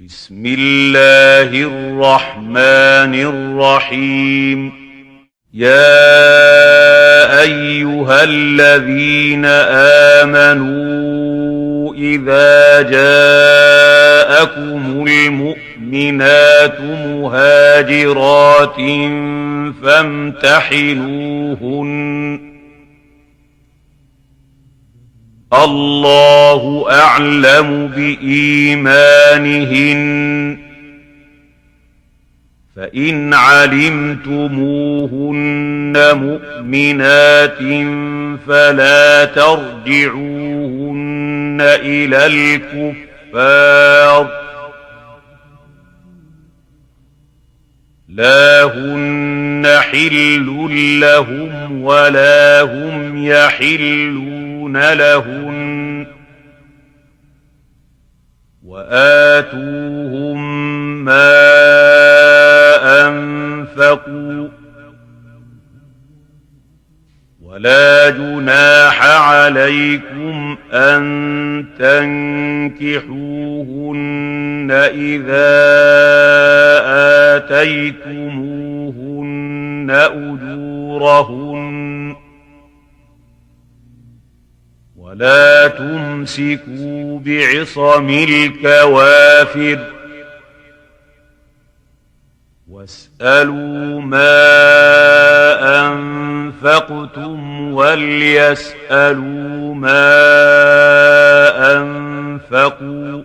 بسم الله الرحمن الرحيم. يا أيها الذين آمنوا إذا جاءكم المؤمنات مهاجرات فامتحنوهن الله أعلم بإيمانهن فإن علمتموهن مؤمنات فلا ترجعوهن إلى الكفار لا هن حل لهم ولا هم يحلون لهن وآتوهم ما أنفقوا ولا جناح عليكم أن تنكحوهن إذا آتيتموهن أجورهن ولا تمسكوا بعصم الكوافر واسألوا ما أنفقتم وليسألوا ما أنفقوا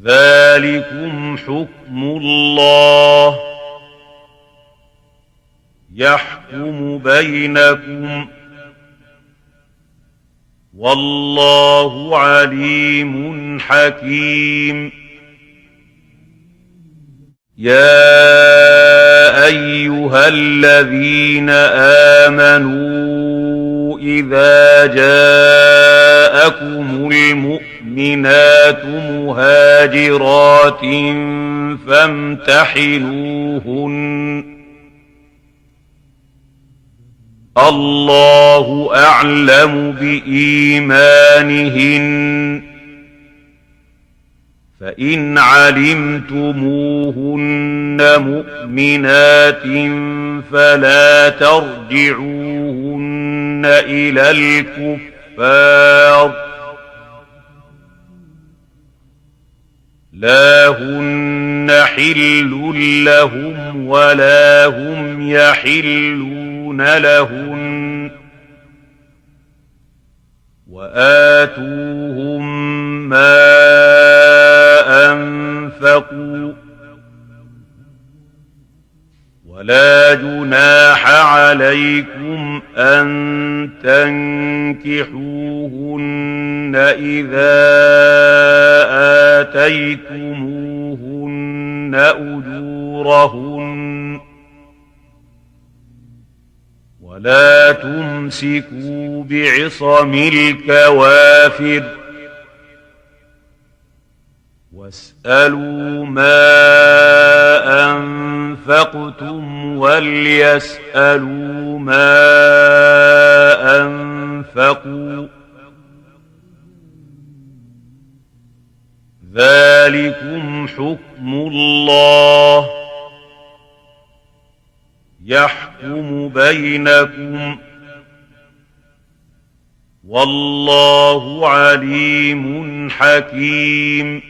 ذلكم حكم الله يحكم بينكم والله عليم حكيم. يا أيها الذين آمنوا إذا جاءكم المؤمنات مهاجرات فامتحنوهن الله أعلم بإيمانهن فإن علمتموهن مؤمنات فلا ترجعوهن إلى الكفار لا هن حل لهم ولا هم يحلون لهن وآتوهم ما أنفقوا ولا جناح عليكم أن تنكحوهن إذا آتيتموهن أجورهن ولا تمسكوا بعصم الكوافر واسألوا ما أنفقتم وليسألوا ما أنفقوا ذلكم حكم الله يحكم بينكم والله عليم حكيم.